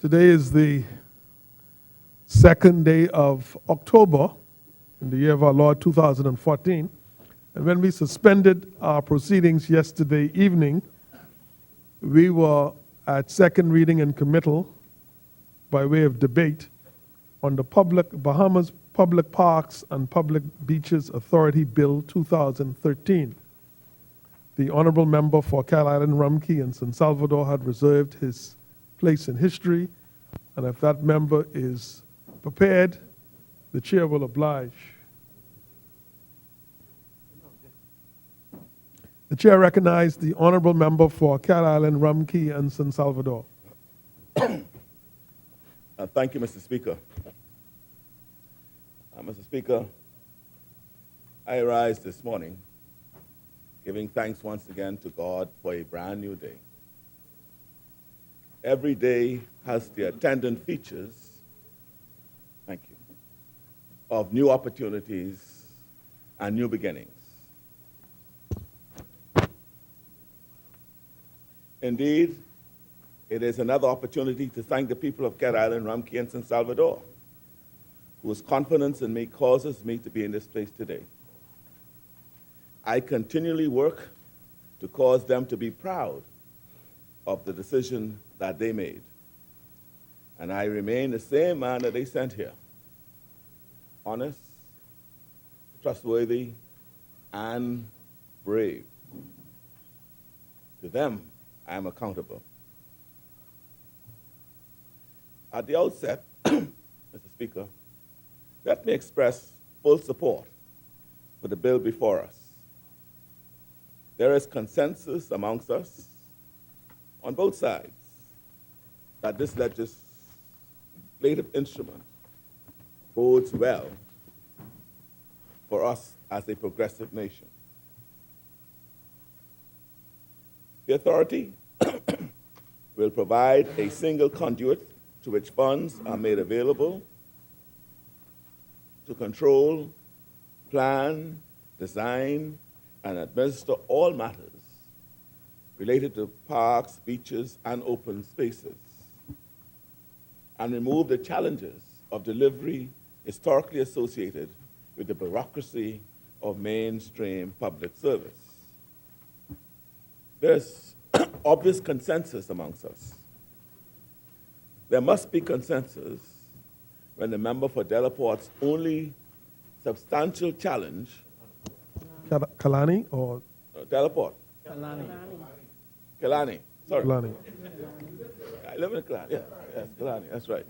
Today is the second day of October in the year of our Lord 2014. And when we suspended our proceedings yesterday evening, we were at second reading and committal by way of debate on the Bahamas Public Parks and Public Beaches Authority Bill 2013. The honorable member for Cat Island, Rumkey, and San Salvador had reserved his place in history, and if that member is prepared, the chair will oblige. The chair recognizes the honorable member for Cat Island, Rumkey, and San Salvador. Thank you, Mr. Speaker. Mr. Speaker, I rise this morning giving thanks once again to God for a brand new day. Every day has the attendant features, thank you, of new opportunities and new beginnings. Indeed, it is another opportunity to thank the people of Cat Island, Rumkey, and San Salvador, whose confidence in me causes me to be in this place today. I continually work to cause them to be proud of the decision that they made. And I remain the same man that they sent here, honest, trustworthy, and brave. To them, I am accountable. At the outset, Mr. Speaker, let me express full support for the bill before us. There is consensus amongst us on both sides that this legislative instrument bodes well for us as a progressive nation. The authority will provide a single conduit to which funds are made available to control, plan, design, and administer all matters related to parks, beaches, and open spaces, and remove the challenges of delivery historically associated with the bureaucracy of mainstream public service. There's obvious consensus amongst us. There must be consensus when the member for Delaporte's only substantial challenge Kalani or? Delaport. Kalani. Sorry. Kalani. I live in Kalani. Yeah, yes, Kalani. That's right.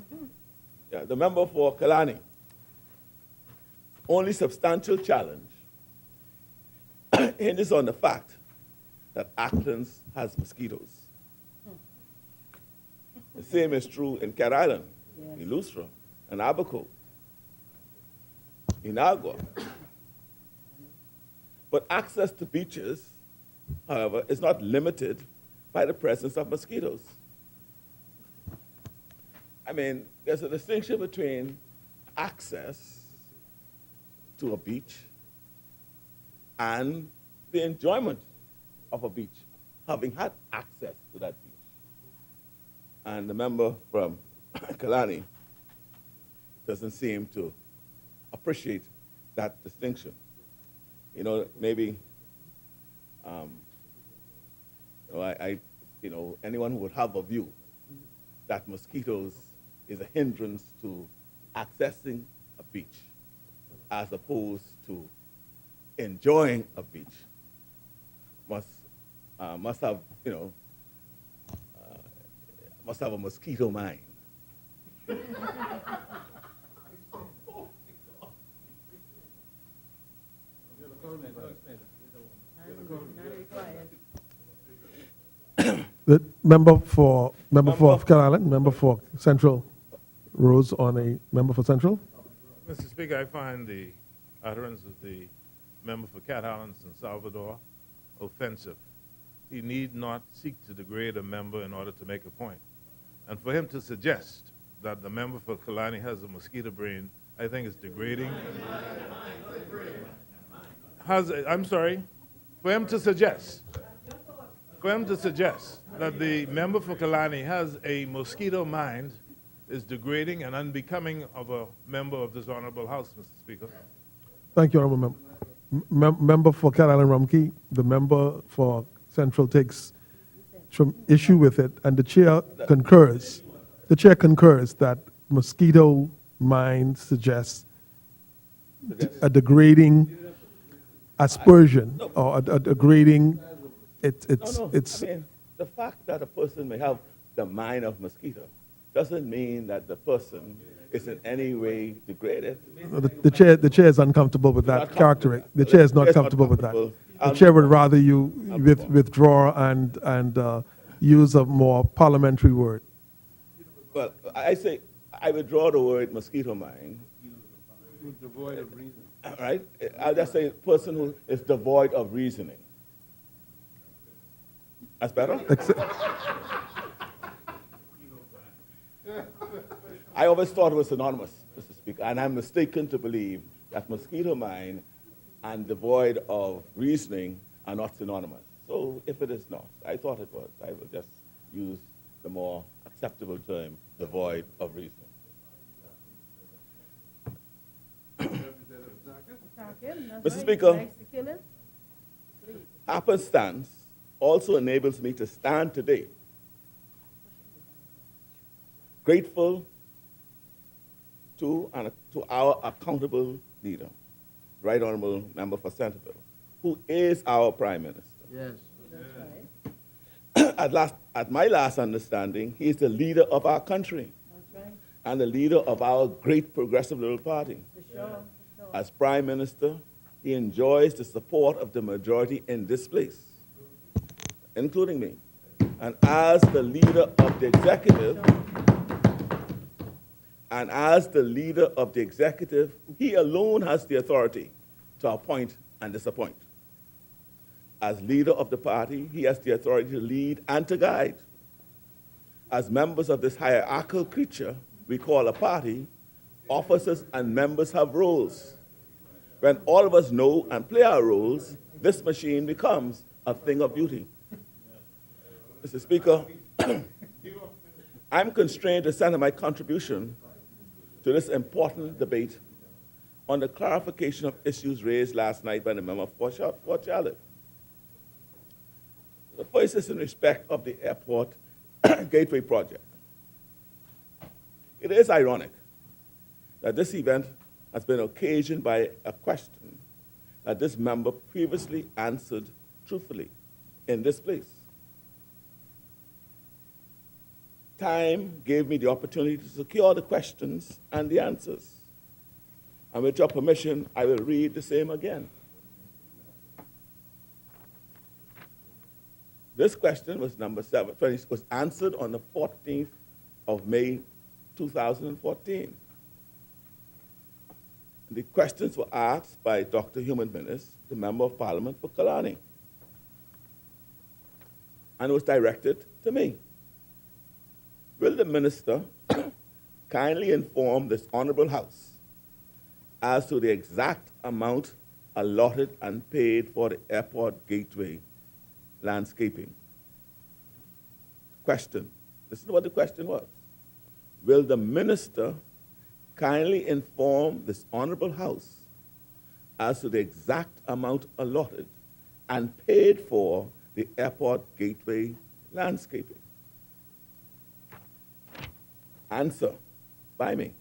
Yeah, the member for Kalani. Only substantial challenge hinges on the fact that Athens has mosquitoes. The same is true in Cat Island, in Lustra, and Abaco, in Agua. But access to beaches, however, is not limited by the presence of mosquitoes. I mean, there's a distinction between access to a beach and the enjoyment of a beach, having had access to that beach. And the member from Kalani doesn't seem to appreciate that distinction. You know, maybe, anyone who would have a view that mosquitoes is a hindrance to accessing a beach as opposed to enjoying a beach must have, must have a mosquito mind. The member for Cat Island, member for Central, rose on a member for Central. Mr. Speaker, I find the utterance of the member for Cat Island and Salvador offensive. He need not seek to degrade a member in order to make a point. And for him to suggest that the member for Kalani has a mosquito brain, I think is degrading. I'm sorry, for him to suggest that the member for Kalani has a mosquito mind is degrading and unbecoming of a member of this honorable House, Mr. Speaker. Thank you, Honorable Member for Cat Island Rumkey. The member for Central takes issue with it, and the chair concurs. The chair concurs that mosquito mine suggests a degrading aspersion or a degrading. It's No, I mean, the fact that a person may have the mind of mosquito doesn't mean that the person is in any way degraded. the chair is uncomfortable with that character. The chair is not comfortable with that. The chair would rather you withdraw and use a more parliamentary word. Well, I say I withdraw the word mosquito mine. Devoid of reason. Right? I'll just say person who is devoid of reasoning. That's better? I always thought it was synonymous, Mr. Speaker, and I'm mistaken to believe that mosquito mine and devoid of reasoning are not synonymous. So if it is not, I thought it was, I will just use the more acceptable term, devoid of reasoning. Mr. Speaker, happenstance also enables me to stand today grateful to our accountable leader, Right Honorable Member for Centerville, who is our Prime Minister. Yes. That's right. At my last understanding, he is the leader of our country. That's right. And the leader of our great progressive Liberal Party. For sure. As Prime Minister, he enjoys the support of the majority in this place, including me. And as the leader of the executive, he alone has the authority to appoint and disappoint. As leader of the party, he has the authority to lead and to guide. As members of this hierarchical creature we call a party, officers and members have roles. When all of us know and play our roles, this machine becomes a thing of beauty. Mr. Speaker, I'm constrained to send my contribution to this important debate on the clarification of issues raised last night by the member for Fort Charlotte. The first is in respect of the airport gateway project. It is ironic that this event has been occasioned by a question that this member previously answered truthfully in this place. Time gave me the opportunity to secure the questions and the answers. And with your permission, I will read the same again. This question was number 7, was answered on the 14th of May, 2014. The questions were asked by Dr. Human Minnis, the Member of Parliament for Kalani, and it was directed to me. Will the Minister kindly inform this Honorable House as to the exact amount allotted and paid for the airport gateway landscaping? Question. This is what the question was. Will the Minister kindly inform this Honorable House as to the exact amount allotted and paid for the airport gateway landscaping? Answer by me.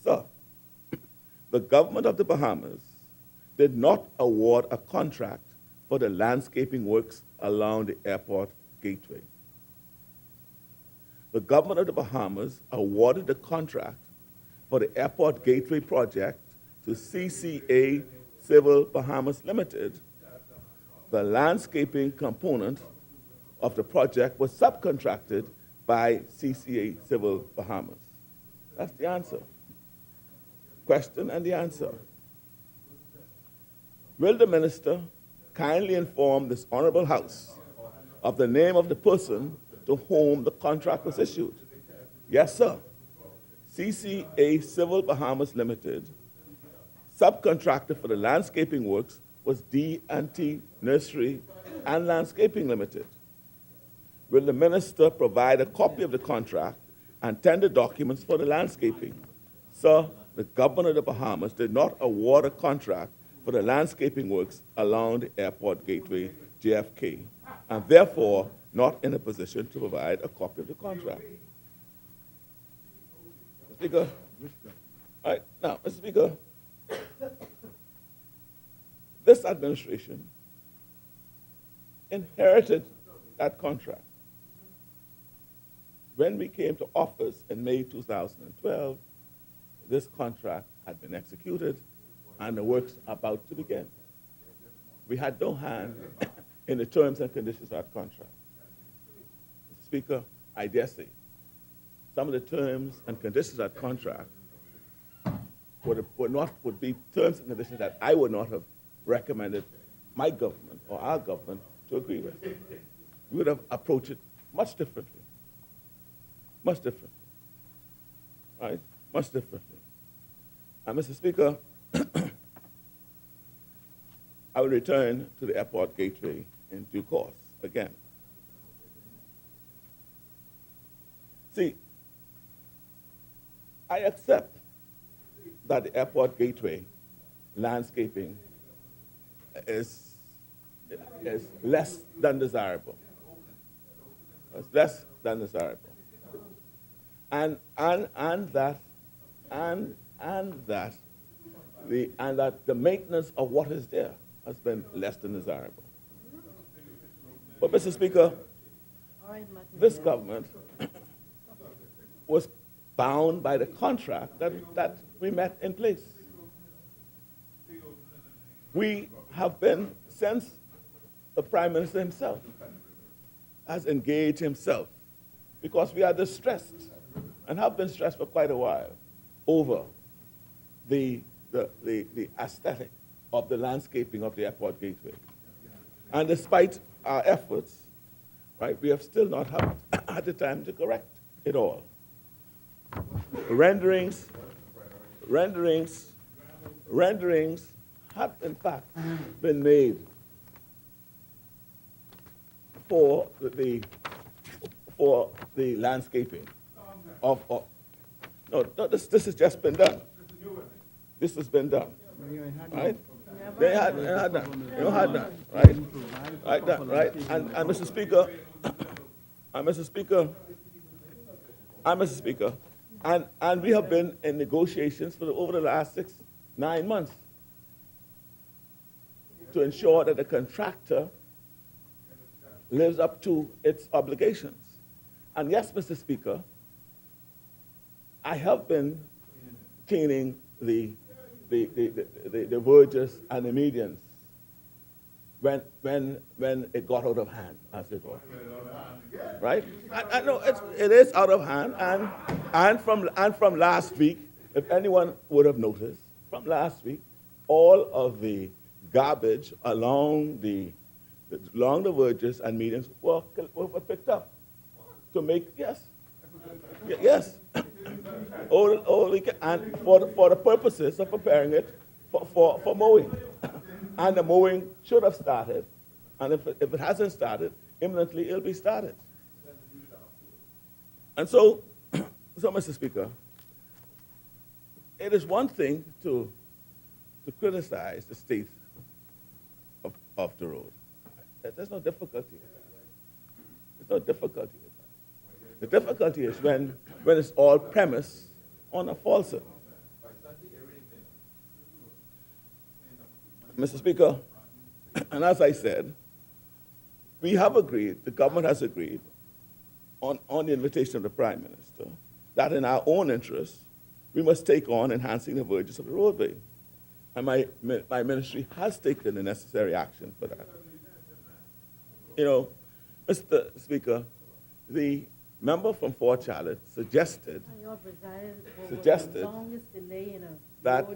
Sir, the government of the Bahamas did not award a contract for the landscaping works along the airport gateway. The government of the Bahamas awarded the contract for the airport gateway project to CCA Civil Bahamas Limited. The landscaping component of the project was subcontracted by CCA Civil Bahamas. That's the answer. Question and the answer. Will the Minister kindly inform this Honorable House of the name of the person to whom the contract was issued? Yes, sir. CCA Civil Bahamas Limited. Subcontractor for the landscaping works was D&T Nursery and Landscaping Limited. Will the Minister provide a copy of the contract and tender documents for the landscaping. Sir, the government of the Bahamas did not award a contract for the landscaping works along the airport gateway, JFK, and therefore not in a position to provide a copy of the contract. Mr. Speaker, all right, now, Mr. Speaker, this administration inherited that contract. When we came to office in May 2012, this contract had been executed and the works are about to begin. We had no hand in the terms and conditions of that contract. Mr. Speaker, I dare say, some of the terms and conditions of that contract would be terms and conditions that I would not have recommended my government or our government to agree with. We would have approached it much differently. Much differently. Right? Much differently. And Mr. Speaker, I will return to the airport gateway in due course again. See, I accept that the airport gateway landscaping is less than desirable. It's less than desirable. And that the maintenance of what is there has been less than desirable. But Mr. Speaker, this government was bound by the contract that we met in place. We have been, since the Prime Minister himself has engaged himself, because we are distressed and have been stressed for quite a while over the aesthetic of the landscaping of the airport gateway. And despite our efforts, right, we have still not had the time to correct it all. Renderings have in fact been made for the landscaping of no, this has just been done. This has been done. Right? They had that. You had that, right? Right, that, right? And Mr. Speaker, and we have been in negotiations for over the last 9 months to ensure that the contractor lives up to its obligations. And yes, Mr. Speaker, I have been cleaning the verges and the medians when it got out of hand, as it were. Right? I know it is out of hand, and from last week, if anyone would have noticed, from last week, all of the garbage along the verges and medians were picked up to make yes. And for the purposes of preparing it for mowing. And the mowing should have started. And if it hasn't started, imminently it'll be started. And so Mr. Speaker, it is one thing to criticize the state of the road. There's no difficulty with that. There's no difficulty with that. The difficulty is when it's all premised on a falsehood. Mr. Speaker, and as I said, we have agreed, the government has agreed, on the invitation of the Prime Minister, that in our own interest, we must take on enhancing the verges of the roadway. And my ministry has taken the necessary action for that. You know, Mr. Speaker, the member from Fort Charlotte suggested that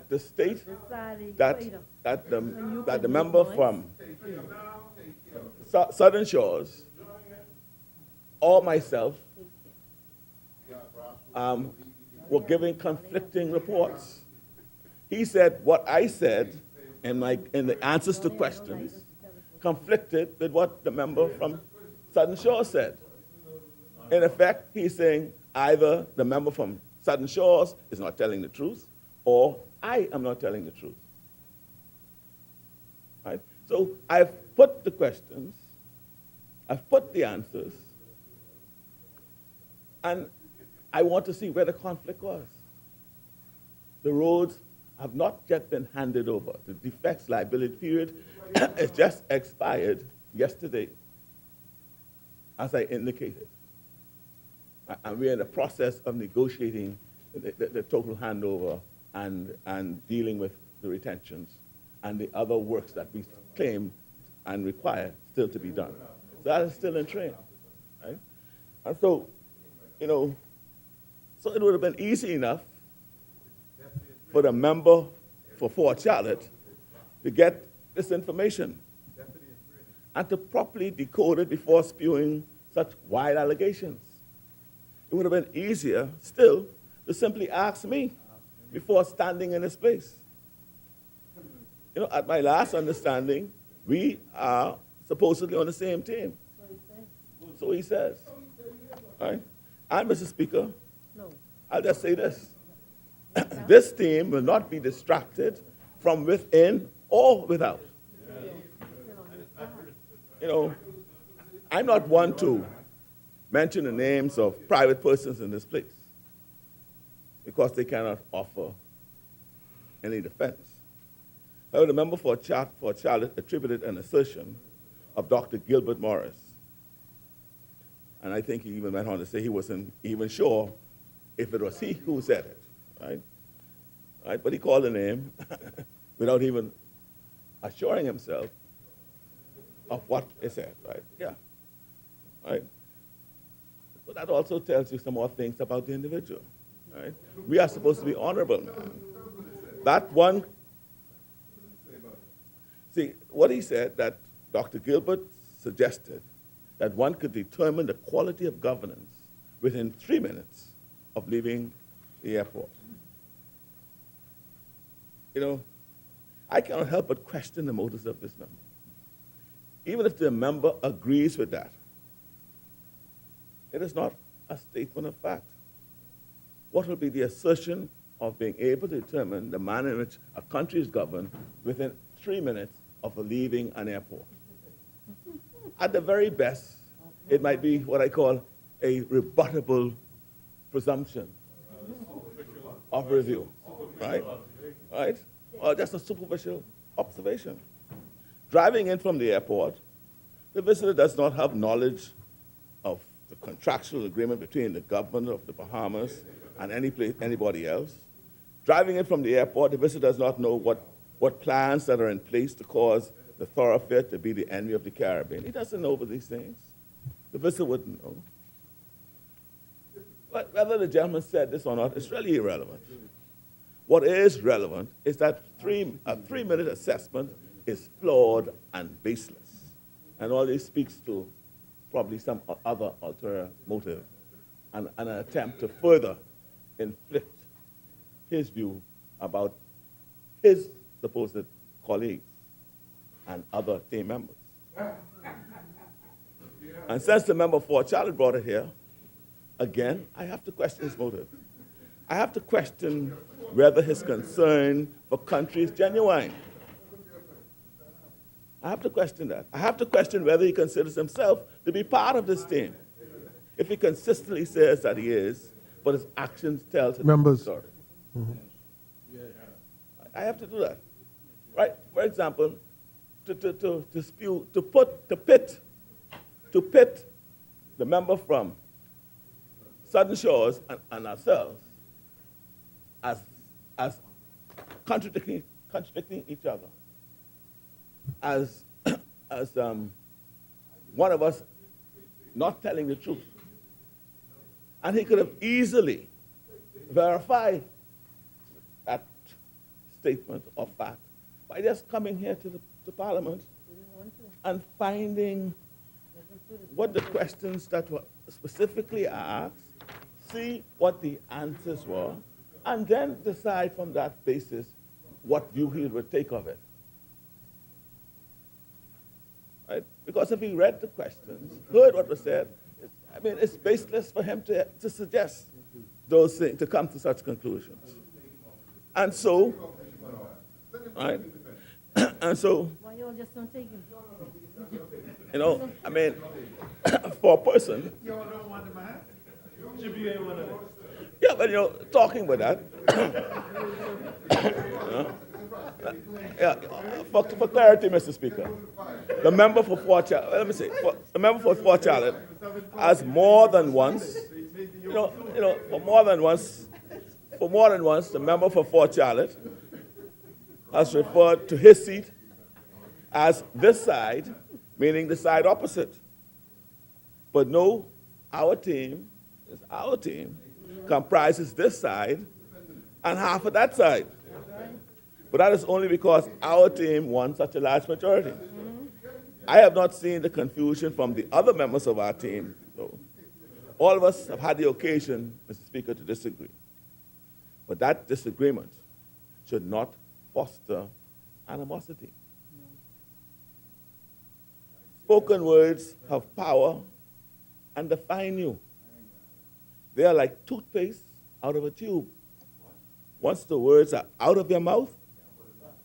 the state, that the member from Southern Shores or myself were giving conflicting reports. He said what I said in the answers to questions conflicted with what the member from Southern Shore said. In effect, he's saying either the member from Southern Shores is not telling the truth, or I am not telling the truth. Right? So I've put the questions, I've put the answers, and I want to see where the conflict was. The roads have not yet been handed over. The defects liability period is just expired yesterday, as I indicated. And we're in the process of negotiating the total handover and dealing with the retentions and the other works that we claim and require still to be done. So that is still in train, right? And so, you know, so it would have been easy enough for the member for Fort Charlotte to get this information and to properly decode it before spewing such wild allegations. It would have been easier still to simply ask me before standing in this place. You know, at my last understanding, we are supposedly on the same team. So he says. All right? And, Mr. Speaker, I'll just say this. This team will not be distracted from within or without. You know, I'm not one to mention the names of private persons in this place because they cannot offer any defense. However, the member for Charlotte attributed an assertion of Dr. Gilbert Morris. And I think he even went on to say he wasn't even sure if it was he who said it, right? Right? But he called the name without even assuring himself of what he said, right? Yeah, right? But that also tells you some more things about the individual, right? We are supposed to be honorable, man. That one, see, what he said, that Dr. Gilbert suggested that one could determine the quality of governance within 3 minutes of leaving the airport. You know, I cannot help but question the motives of this member. Even if the member agrees with that, it is not a statement of fact. What will be the assertion of being able to determine the manner in which a country is governed within 3 minutes of leaving an airport? At the very best, it might be what I call a rebuttable presumption of review, right? Right? Or just a superficial observation. Driving in from the airport, the visitor does not have knowledge of the contractual agreement between the government of the Bahamas and anybody else. Driving in from the airport, the visitor does not know what plans that are in place to cause the thoroughfare to be the envy of the Caribbean. He doesn't know about these things. The visitor wouldn't know. But whether the gentleman said this or not, it's really irrelevant. What is relevant is that a 3-minute assessment is flawed and baseless. And all this speaks to probably some other ulterior motive and an attempt to further inflict his view about his supposed colleagues and other team members. And since the member for Charlotte brought it here, again, I have to question his motive. I have to question whether his concern for country is genuine. I have to question that. I have to question whether he considers himself to be part of this team. If he consistently says that he is, but his actions tell a different story. I have to do that. Right? For example, to pit the member from Southern Shores and ourselves as contradicting each other, as one of us not telling the truth. And he could have easily verified that statement of fact by just coming here to Parliament and finding what the questions that were specifically asked, see what the answers were, and then decide from that basis what view he would take of it. Right? Because if he read the questions, heard what was said, I mean, it's baseless for him to suggest those things, to come to such conclusions. And so, right? And so, Why y'all just don't take him? you know, I mean, for a person, yeah, but you know, talking with that, yeah, for clarity, Mr. Speaker, the member for Fort Charlotte, let me say, the member for Fort Charlotte has more than once, for more than once, the member for Fort Charlotte has referred to his seat as this side, meaning the side opposite. But no, our team comprises this side and half of that side. But that is only because our team won such a large majority. I have not seen the confusion from the other members of our team, though. All of us have had the occasion, Mr. Speaker, to disagree. But that disagreement should not foster animosity. Spoken words have power and define you. They are like toothpaste out of a tube. Once the words are out of your mouth,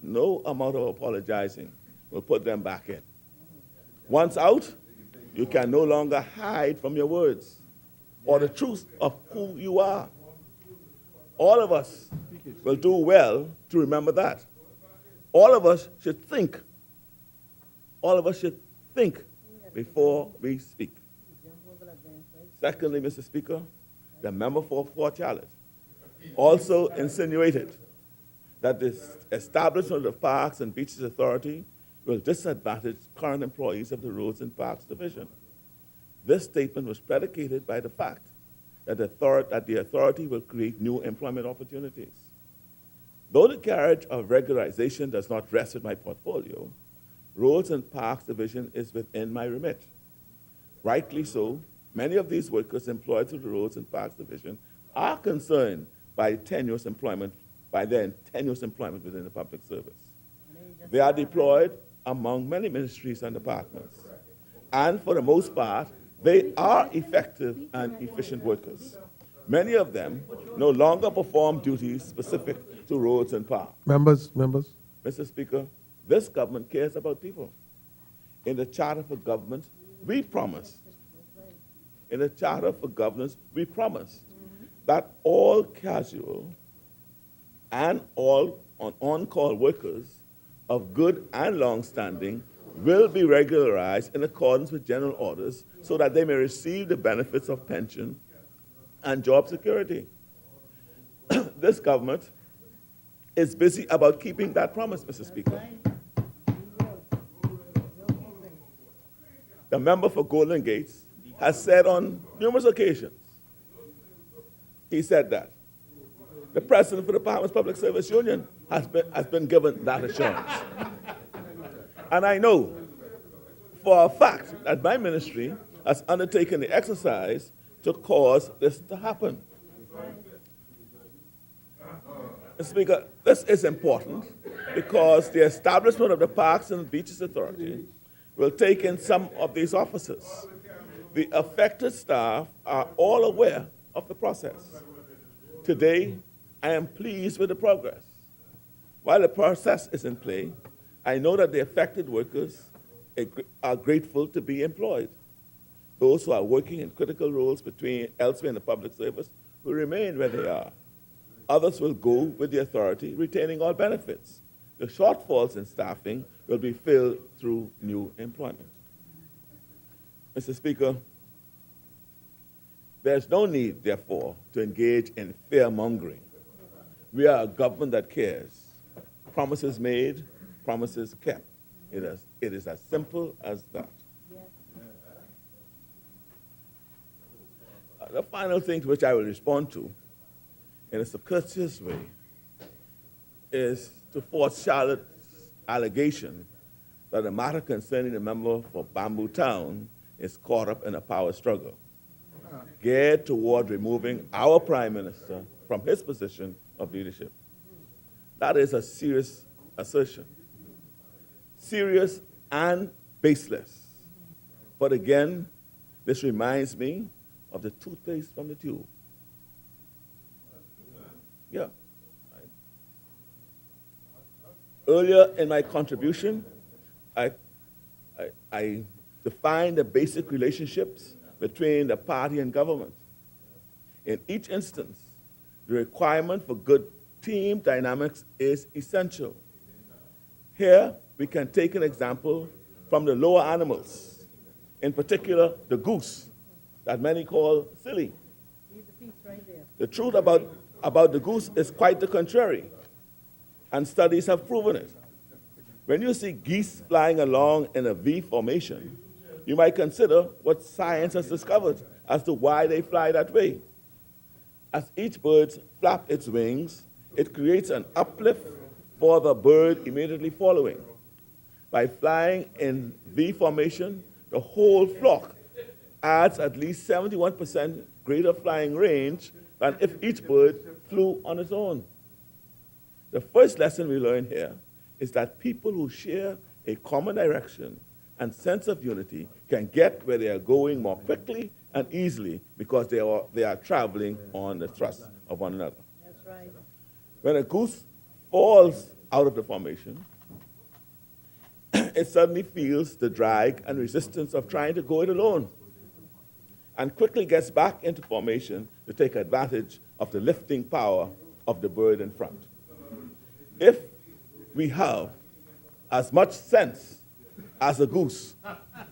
no amount of apologizing will put them back in. Once out, you can no longer hide from your words or the truth of who you are. All of us will do well to remember that. All of us should think. All of us should think before we speak. Secondly, Mr. Speaker, the member for Fort Charlotte also insinuated that the establishment of the Parks and Beaches Authority will disadvantage current employees of the Roads and Parks Division. This statement was predicated by the fact that the authority will create new employment opportunities. Though the carriage of regularization does not rest with my portfolio, Roads and Parks Division is within my remit. Rightly so, many of these workers employed through the Roads and Parks Division are concerned by their tenuous employment within the public service. They are deployed among many ministries and departments. And for the most part, they are effective and efficient workers. Many of them no longer perform duties specific to roads and parks. Members. Mr. Speaker, this government cares about people. In the Charter for Government, we promised. In the Charter for Governance, we promised that all casual and all on-call workers of good and long-standing will be regularized in accordance with general orders so that they may receive the benefits of pension and job security. This government is busy about keeping that promise, Mr. Speaker. The member for Golden Gates has said on numerous occasions, he said that the president for the Bahamas Public Service Union has been given that assurance. And I know for a fact that my ministry has undertaken the exercise to cause this to happen. Mr. Speaker, this is important because the establishment of the Parks and Beaches Authority will take in some of these officers. The affected staff are all aware of the process. Today, I am pleased with the progress. While the process is in play, I know that the affected workers are grateful to be employed. Those who are working in critical roles elsewhere in the public service will remain where they are. Others will go with the authority, retaining all benefits. The shortfalls in staffing will be filled through new employment. Mr. Speaker, there's no need, therefore, to engage in fear-mongering. We are a government that cares. Promises made, promises kept. It is as simple as that. The final thing to which I will respond to, in a courteous way, is to Fort Charlotte's allegation that the matter concerning the member for Bamboo Town is caught up in a power struggle, geared toward removing our Prime Minister from his position of leadership. That is a serious assertion. Serious and baseless. But again, this reminds me of the toothpaste from the tube. Yeah. Earlier in my contribution, I defined the basic relationships between the party and government. In each instance, the requirement for good team dynamics is essential. Here, we can take an example from the lower animals, in particular, the goose, that many call silly. The truth about the goose is quite the contrary, and studies have proven it. When you see geese flying along in a V formation, you might consider what science has discovered as to why they fly that way. As each bird flaps its wings, it creates an uplift for the bird immediately following. By flying in V formation, the whole flock adds at least 71% greater flying range than if each bird flew on its own. The first lesson we learn here is that people who share a common direction and sense of unity can get where they are going more quickly and easily because they are traveling on the thrust of one another. That's right. When a goose falls out of the formation, it suddenly feels the drag and resistance of trying to go it alone and quickly gets back into formation to take advantage of the lifting power of the bird in front. If we have as much sense as a goose,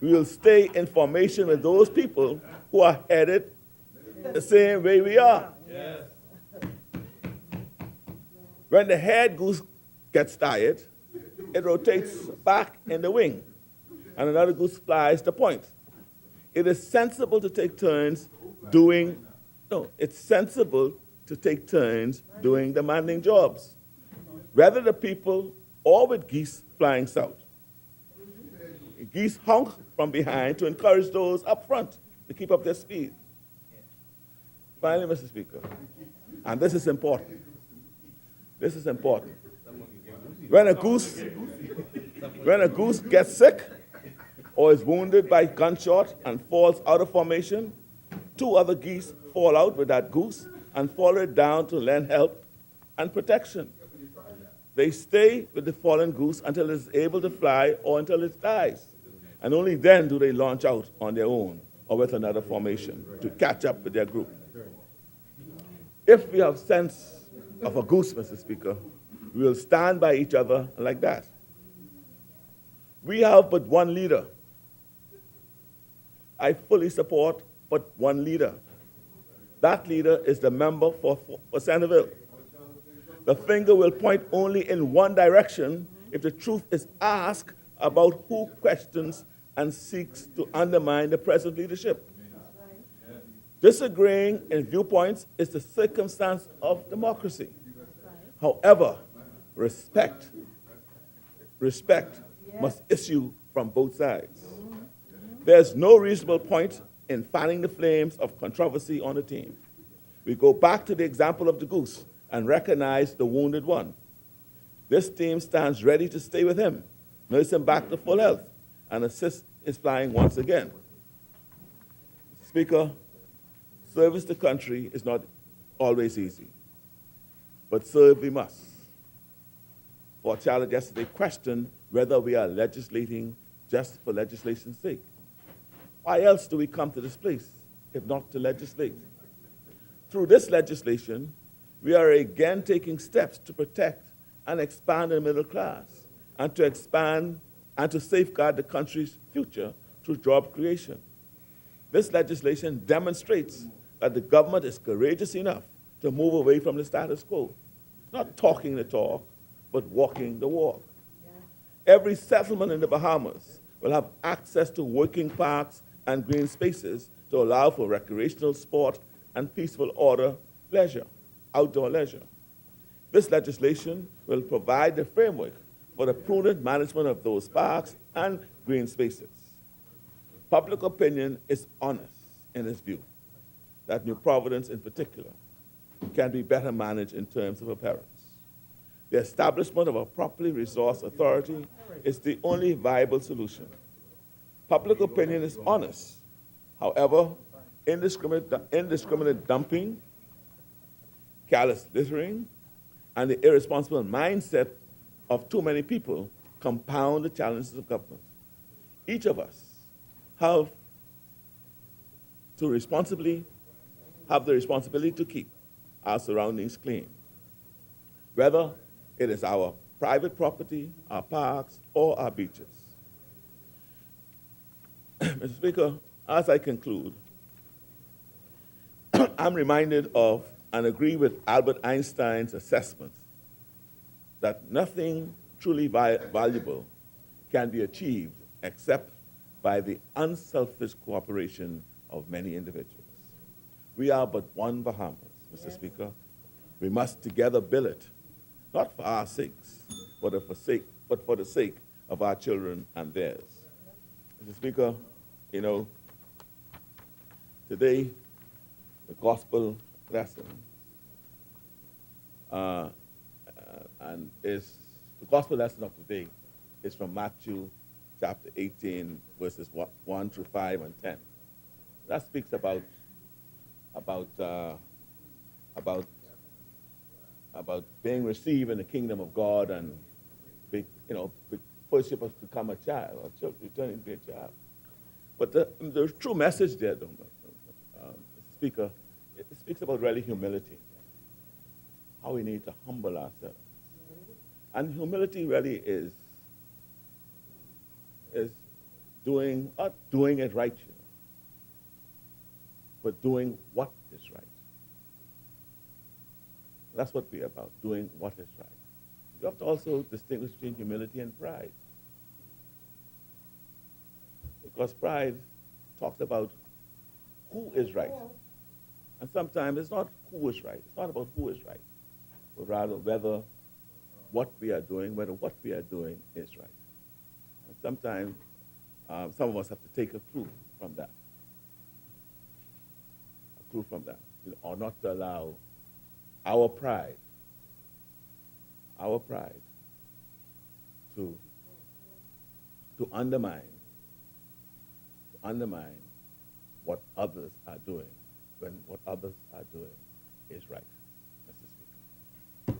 we will stay in formation with those people who are headed the same way we are. Yes. When the head goose gets tired, it rotates back in the wing, and another goose flies the point. It is sensible to take turns doing demanding jobs, whether the people or with geese flying south. Geese honk from behind to encourage those up front to keep up their speed. Finally, Mr. Speaker, and this is important. This is important. When a goose gets sick or is wounded by gunshot and falls out of formation, two other geese fall out with that goose and follow it down to lend help and protection. They stay with the fallen goose until it is able to fly or until it dies. And only then do they launch out on their own or with another formation to catch up with their group. If we have sense of a goose, Mr. Speaker, we will stand by each other like that. We have but one leader. I fully support but one leader. That leader is the member for Centerville. The finger will point only in one direction if the truth is asked about who questions and seeks to undermine the present leadership. Disagreeing in viewpoints is the circumstance of democracy. However, respect must issue from both sides. There's no reasonable point in fanning the flames of controversy on a team. We go back to the example of the goose and recognize the wounded one. This team stands ready to stay with him, nurse him back to full health, and assist his flying once again. Speaker, service to country is not always easy, but serve we must. Our challenge yesterday questioned whether we are legislating just for legislation's sake. Why else do we come to this place if not to legislate? Through this legislation, we are again taking steps to protect and expand the middle class and to expand and to safeguard the country's future through job creation. This legislation demonstrates that the government is courageous enough to move away from the status quo, not talking the talk, but walking the walk. Yeah. Every settlement in the Bahamas will have access to working parks and green spaces to allow for recreational sport and peaceful outdoor leisure. This legislation will provide the framework for the prudent management of those parks and green spaces. Public opinion is honest in its view that New Providence in particular can be better managed in terms of appearance. The establishment of a properly resourced authority is the only viable solution. Public opinion is honest. However, indiscriminate dumping, careless littering, and the irresponsible mindset of too many people compound the challenges of government. Each of us have to have the responsibility to keep our surroundings clean, whether it is our private property, our parks, or our beaches. Mr. Speaker, as I conclude, I'm reminded of and agree with Albert Einstein's assessment that nothing truly valuable can be achieved except by the unselfish cooperation of many individuals. We are but one Bahamas, Mr. Speaker. We must together build it, not for our sakes, but for the sake of our children and theirs. Mr. Speaker, you know, today the gospel lesson the gospel lesson of today is from Matthew chapter 18, verses 1 through 5 and 10. That speaks about being received in the kingdom of God and first you're supposed to become a child, or returning to be a child. But the true message there, Mr. Speaker, it speaks about really humility, how we need to humble ourselves. And humility really is not doing it right, but doing what is right. That's what we're about, doing what is right. You have to also distinguish between humility and pride. Because pride talks about who is right. And sometimes it's not who is right. It's not about who is right, but rather whether what we are doing is right. And sometimes some of us have to take a clue from that. Or not to allow our pride to undermine what others are doing when what others are doing is right, Mr. Speaker.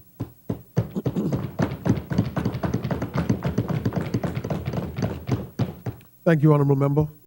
Thank you, Honorable Member.